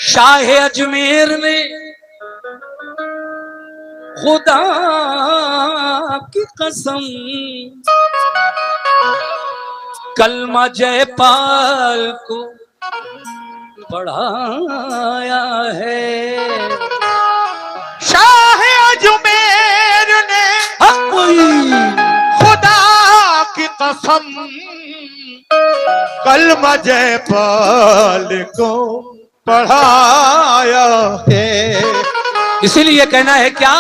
शाह अजमेर ने खुदा की कसम कलमा जयपाल को पढ़ाया है। शाह अजमेर ने खुदा की कसम कलमा जयपाल को पढ़ाया है। इसीलिए कहना है क्या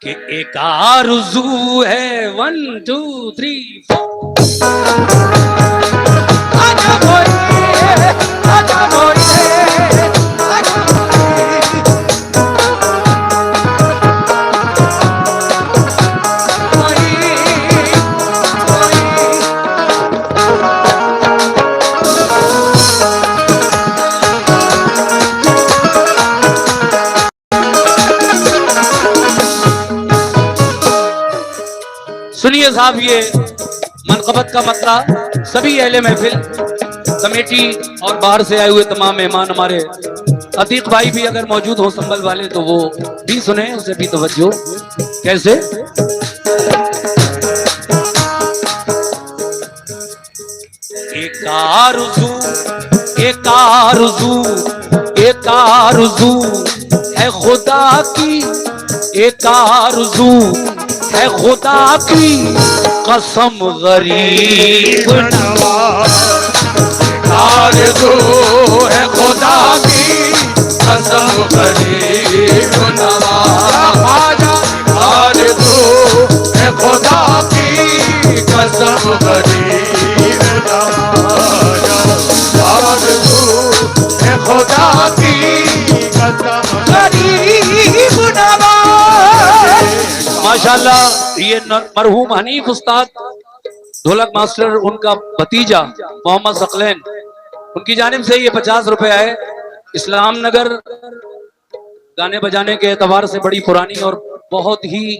कि एक आरज़ू है 1 2 3 4। आजा बोलिए, आजा बोलिए, आजा सुनिए साहब, ये मनक़बत का मतला सभी अहले महफिल कमेटी और बाहर से आए हुए तमाम मेहमान, हमारे अतीक भाई भी अगर मौजूद हो संभल वाले तो वो भी सुने, उसे भी तवज्जो। कैसे एक आरज़ू, एक आरज़ू, एक आरज़ू है खुदा की, एक आरज़ू है खुदा की कसम गरीब नवाज। आरज़ू है खुदा की कसम गरीब नवाज। आरज़ू है खुदा की कसम गरीब नवाज। आरज़ू है खुदा की कसम गरीब नवाज। माशाल्लाह, ये मरहूम हनीफ उस्ताद ढोलक मास्टर, उनका भतीजा मोहम्मद सकलैन, उनकी जानिब से ये 50 रुपए आए। इस्लाम नगर गाने बजाने के एतबार से बड़ी पुरानी और बहुत ही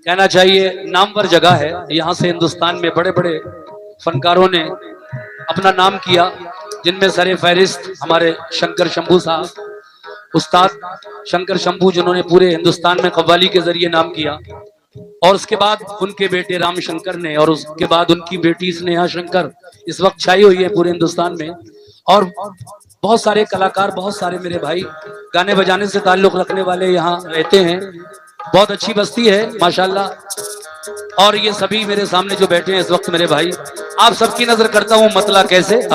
कहना चाहिए नामवर जगह है। यहाँ से हिंदुस्तान में बड़े बड़े फनकारों ने अपना नाम किया, जिनमें सरे फहरिस्त हमारे शंकर शंभू साहब, उस्ताद शंकर शंभू, जिन्होंने पूरे हिंदुस्तान में कव्वाली के जरिए नाम किया, और उसके बाद उनके बेटे राम शंकर ने, और उसके बाद उनकी बेटी स्नेहा शंकर इस वक्त छाई हुई है पूरे हिंदुस्तान में। और बहुत सारे कलाकार, बहुत सारे मेरे भाई गाने बजाने से ताल्लुक रखने वाले यहाँ रहते हैं। बहुत अच्छी बस्ती है माशाल्लाह। और ये सभी मेरे सामने जो बैठे हैं इस वक्त मेरे भाई, आप सबकी नजर करता हूँ मतला कैसे।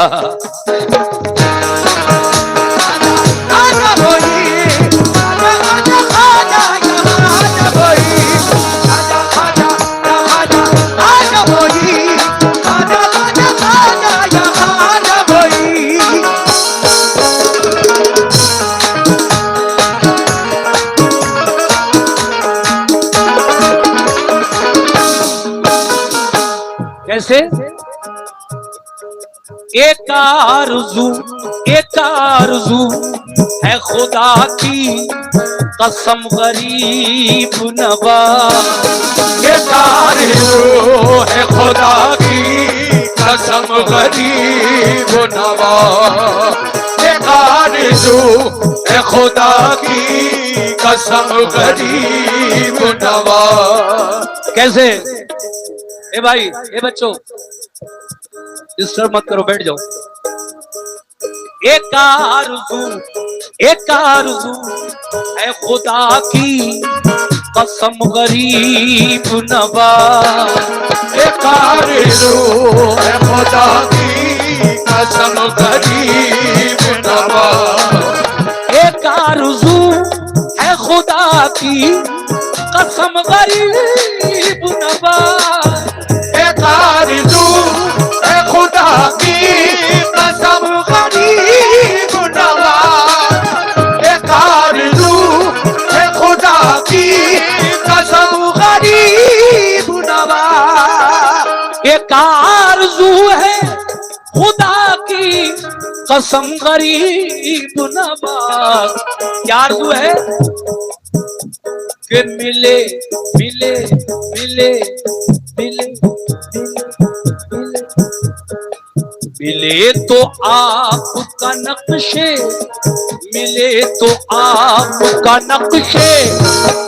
कैसे एक आरज़ू, एक आरज़ू है खुदा की कसम गरीब नवाज। एक आरज़ू है खुदा की कसम गरीब नवाज। एक आरज़ू है खुदा की कसम गरीब नवाज। कैसे? ए भाई, ए बच्चों, डिस्टर्ब मत करो, बैठ जाओ। एक आरज़ू, एक आरज़ू है खुदा की कसम गरीब नवाज। एक आरज़ू है खुदा की कसम गरीब नवाज। एक आरज़ू है खुदा की कसम गरीब नवाज। एक आरज़ू है खुदा की कसम गरीब नवाज। एक आरज़ू है खुदा की कसम गरीब नवाज। एक आरज़ू है खुदा की कसम गरीब नवाज। क्या आरज़ू है कि मिले मिले मिले मिले मिले मिले तो आपका नक्शे, मिले तो आपका नक्शे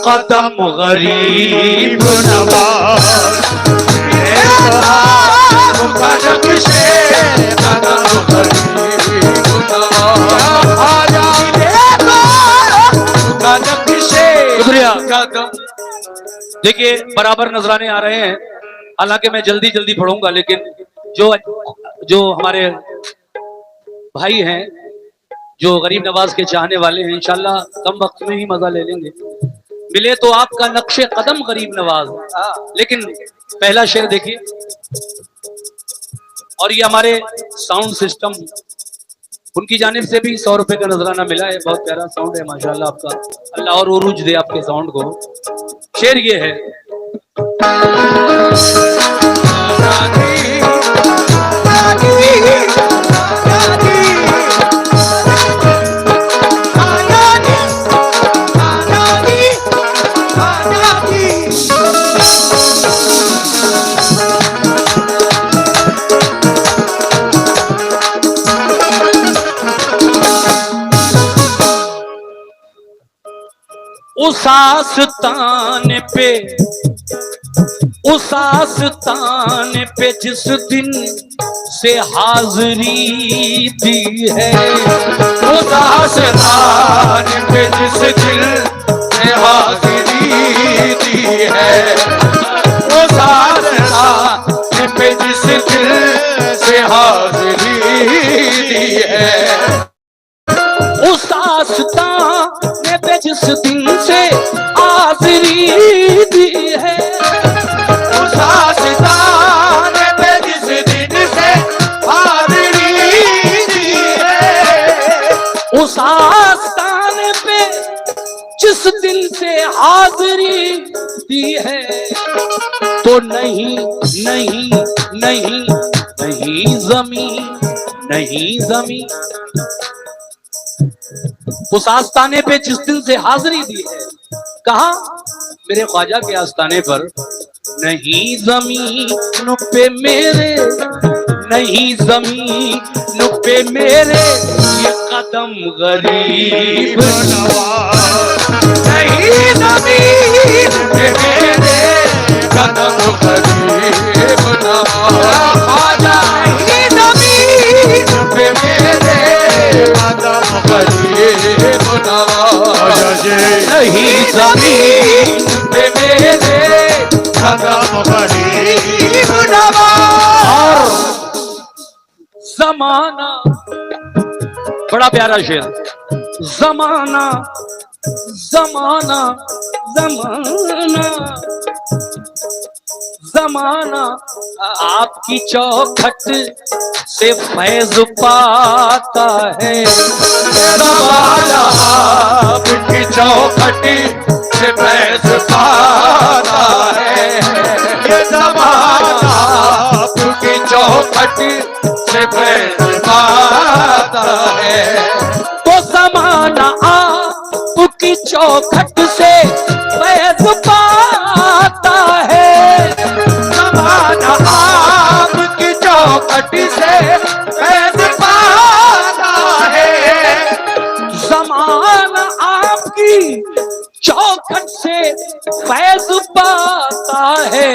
कदम गरीब नवाज, मिले तो आपका नक्शे कदम गरीब नवाज, शुक्रिया। देखिए बराबर नजराने आ रहे हैं, हालांकि मैं जल्दी जल्दी पढ़ूंगा, लेकिन जो हमारे भाई हैं, जो गरीब नवाज के चाहने वाले हैं, इंशाल्लाह कम वक्त में ही मजा ले लेंगे। मिले तो आपका नक्शे कदम गरीब नवाज, लेकिन पहला शेर देखिए। और ये हमारे साउंड सिस्टम, उनकी जानिब से भी 100 रुपए का नजराना मिला है। बहुत प्यारा साउंड है माशाल्लाह आपका, अल्लाह और उरूज दे आपके साउंड को। शेर ये है, उस आस्तान पे, उस आस्तान पे जिस दिन से हाजिरी दी है, उस आस्तान पे जिस दिन से हाजिरी दी है, उस आस्तान पे जिस दिन से हाजिरी दी है, उस आस्तान पे जिस दिन से हाजिरी दी है, उस आस्तान पे जिस दिन से हाजिरी दी है, उस आस्तान पे जिस दिन से हाजिरी दी है, तो नहीं नहीं नहीं नहीं ज़मीन, नहीं ज़मीन, उस आस्ताने पे जिस दिन से हाजिरी दी है, कहा मेरे ख्वाजा के आस्ताने पर, नहीं ज़मीन पे मेरे, नहीं ज़मीन पे मेरे ये कदम गरीब नवाज, नहीं ज़मीन पे मेरे कदम गरीब नवाज, ख्वाजा नहीं ज़मीन पे मेरे कदम गरीब नवाज, नहीं ज़मीन पे मेरे कदम गरीब नवाज। ज़माना, बड़ा प्यारा शेर, ज़माना ज़माना ज़माना ज़माना आपकी चौखट से फैज पाता है, ज़माना आपकी चौखट से फैज पाता है, ये ज़माना आपकी चौखट से फैज पाता है, तो ज़माना आपकी चौखट से फैज पाता है, ज़माना आपकी चौखट से फैज पाता है, ज़माना आपकी चौखट से फैज पाता है,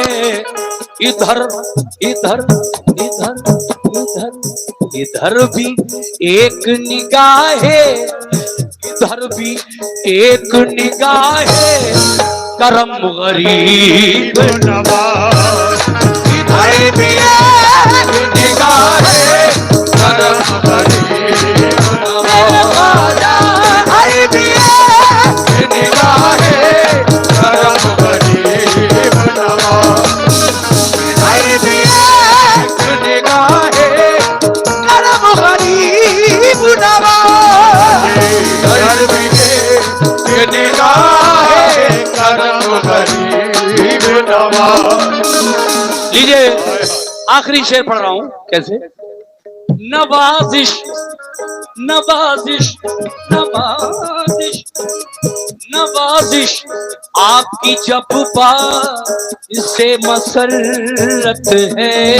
इधर इधर इधर इधर इधर भी एक निगाहे, इधर भी एक निगाहे करम गरीब नवाज, इधर भी एक निगाहे करम गरीब नवाज, इधर भी एक निगाहे करम गरीब नवाज, इधर भी एक निगाहे करम गरीब नवाज, इधर भी एक निगाहे करम गरीब नवाज। लीजिए आखिरी शेर पढ़ रहा हूं, कैसे? नवाजिश नवाजिश नवाजिश नवाजिश आपकी जब इससे मसरत है,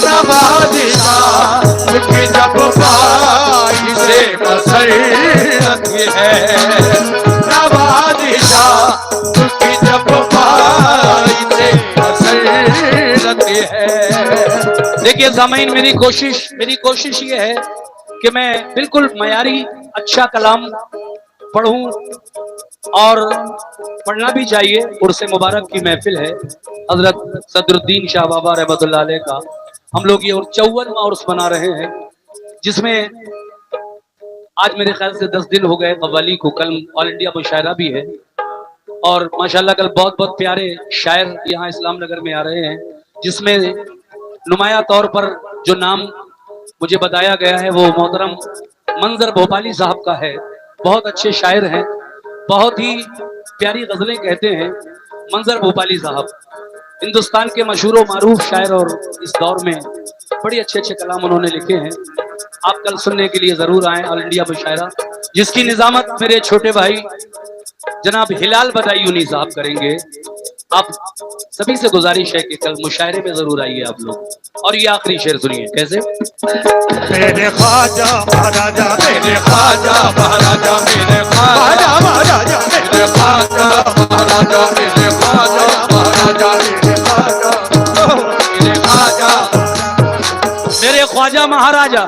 नवाजिश आपकी जब इससे मसरत है, नवाजिश आपकी जब इससे मसरत है। देखिए सामीन, मेरी कोशिश ये है कि मैं बिल्कुल मयारी अच्छा कलाम पढ़ूं, और पढ़ना भी चाहिए। उर्स मुबारक की महफिल है हजरत सदरुद्दीन शाह बाबा रहमतुल्लाह अलैह का। हम लोग ये 54वां उर्स बना रहे हैं, जिसमें आज मेरे ख्याल से 10 दिन हो गए कव्वाली को। कल ऑल इंडिया मुशायरा भी है, और माशाल्लाह कल बहुत बहुत प्यारे शायर यहाँ इस्लाम नगर में आ रहे हैं, जिसमें नुमाया तौर पर जो नाम मुझे बताया गया है वो मोहतरम मंजर भोपाली साहब का है। बहुत अच्छे शायर हैं, बहुत ही प्यारी गजलें कहते हैं मंजर भोपाली साहब, हिंदुस्तान के मशहूर मारूफ शायर, और इस दौर में बड़े अच्छे अच्छे कलाम उन्होंने लिखे हैं। आप कल सुनने के लिए जरूर आए ऑल इंडिया मुशायरा, जिसकी निजामत मेरे छोटे भाई जनाब हिलाल बदायूनी साहब करेंगे। आप सभी से गुजारिश है कि कल मुशायरे में जरूर आइए आप लोग। और ये आखिरी शेर सुनिए कैसे। मेरे ख्वाजा महाराजा, मेरे ख्वाजा महाराजा, मेरे ख्वाजा महाराजा, मेरे ख्वाजा महाराजा, मेरे ख्वाजा महाराजा, मेरे ख्वाजा, मेरे ख्वाजा, मेरे ख्वाजा महाराजा।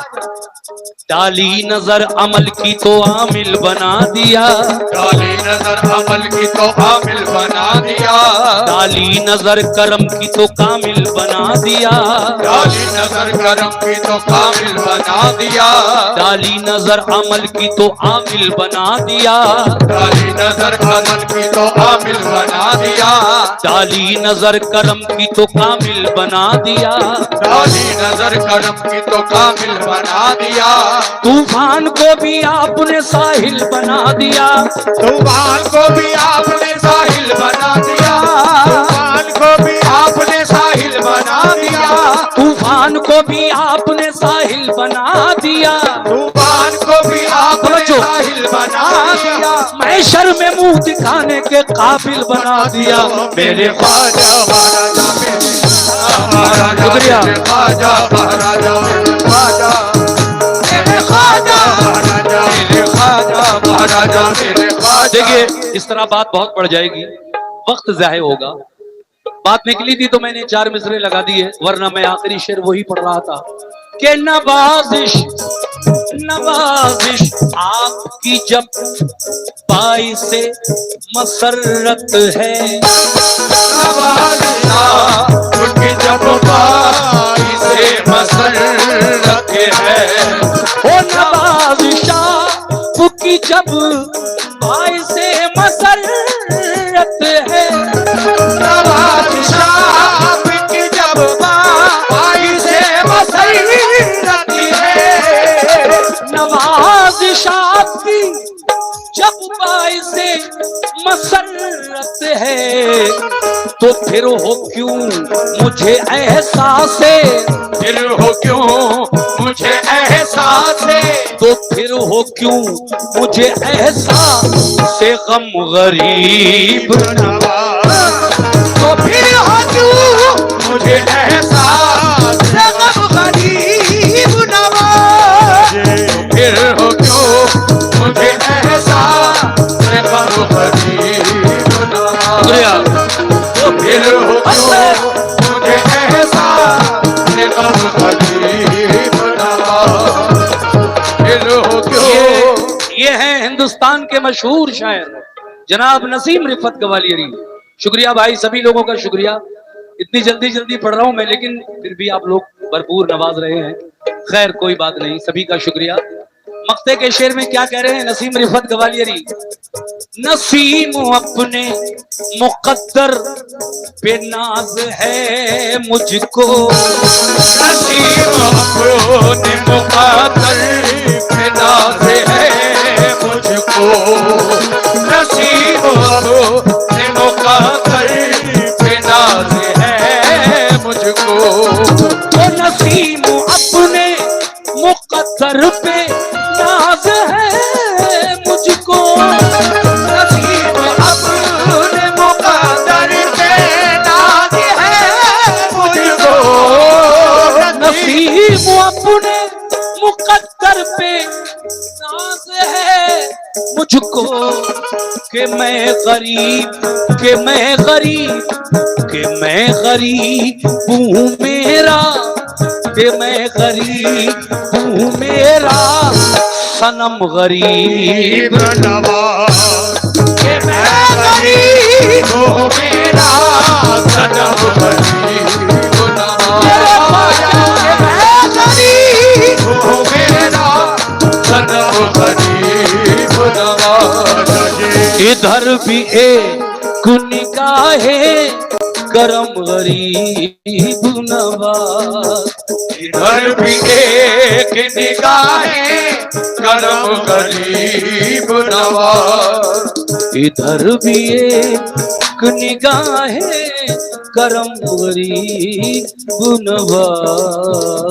डाली नजर अमल की तो आमिल बना दिया, डाली नजर अमल की तो आमिल बना दिया, डाली नजर करम की तो कामिल बना दिया, डाली नजर करम की तो कामिल बना दिया, डाली नजर अमल की तो आमिल बना दिया, डाली नजर अमल की तो आमिल बना दिया, डाली नजर करम की तो कामिल बना दिया, डाली नजर करम की तो कामिल बना दिया, तूफान को भी आपने साहिल बना दिया, तूफान को भी आपने साहिल बना दिया, तूफान को भी आपने साहिल बना दिया, तूफान को भी आपने साहिल बना दिया, तूफान को भी आपने साहिल बना दिया, महशर में मुंह दिखाने के काबिल बना दिया। मेरे ख्वाजा महाराजा, मेरे महाराजा, शुक्रिया। मेरे ख्वाजा महाराजा, मेरे ख्वाजा, मेरे ख्वाजा महाराजा, मेरे ख्वाजा महाराजा, मेरे ख्वाजा। देखिए इस तरह बात बहुत बढ़ जाएगी, वक्त ज़ाया होगा। बात निकली थी तो मैंने 4 मिसरे लगा दिए, वरना मैं आखिरी शेर वही पढ़ रहा था कि नवाजिश नवाजिश आपकी जब पाई से मसरत है, नवाजिश आपकी जब पाई से मसरत है, ओ नवाजिश आपकी जब पाई से मसरत है, नवाजिश आपकी जब पाई से मसरत है, नवाजिश आपकी जब पाई से मसरत है, तो फिर हो क्यों मुझे एहसास है, फिर हो क्यों मुझे एहसास है, तो फिर हो क्यों मुझे एहसास से गम गरीब नवाज, तो फिर हो क्यों मुझे एहसास से गम गरीब नवाज, फिर हो क्यों मुझे एहसास से गम गरीब नवाज, शुक्रिया। तो फिर हो क्यों मुझे एहसास से गम गरीब नवाज, फिर हो क्यों। ये है हिंदुस्तान के मशहूर शायर जनाब नसीम रिफत गवालियरी। शुक्रिया भाई, सभी लोगों का शुक्रिया। इतनी जल्दी पढ़ रहा हूं मैं, लेकिन फिर भी आप लोग भरपूर नवाज रहे हैं। खैर कोई बात नहीं, सभी का शुक्रिया। मक्ते के शेर में क्या कह रहे हैं नसीम रिफत गवालियरी। नसीम अपने मुकद्दर पे नाज है मुझको, नसीम अपने मुकद्दर पे नाज है मुझको, नसीम अपने मुकद्दर पे नाज है मुझको, तो नसीम अपने मुकद्दर पे नाज है मुझको, नसीम पे नाज है मुझको कि मैं गरीब हूँ मेरा, कि मैं गरीब हूँ मेरा सनम गरीब नवाज के मैं गरीब हूँ मेरा सनम गरीब नवाज के मैं गरीब हूँ मेरा सनम गरीब नवाज। इधर भी एक निगाहे करम गरीब नवाज, इधर भी एक निगाहे करम गरीब नवाज, इधर भी एक निगाहे करम गरीब नवाज।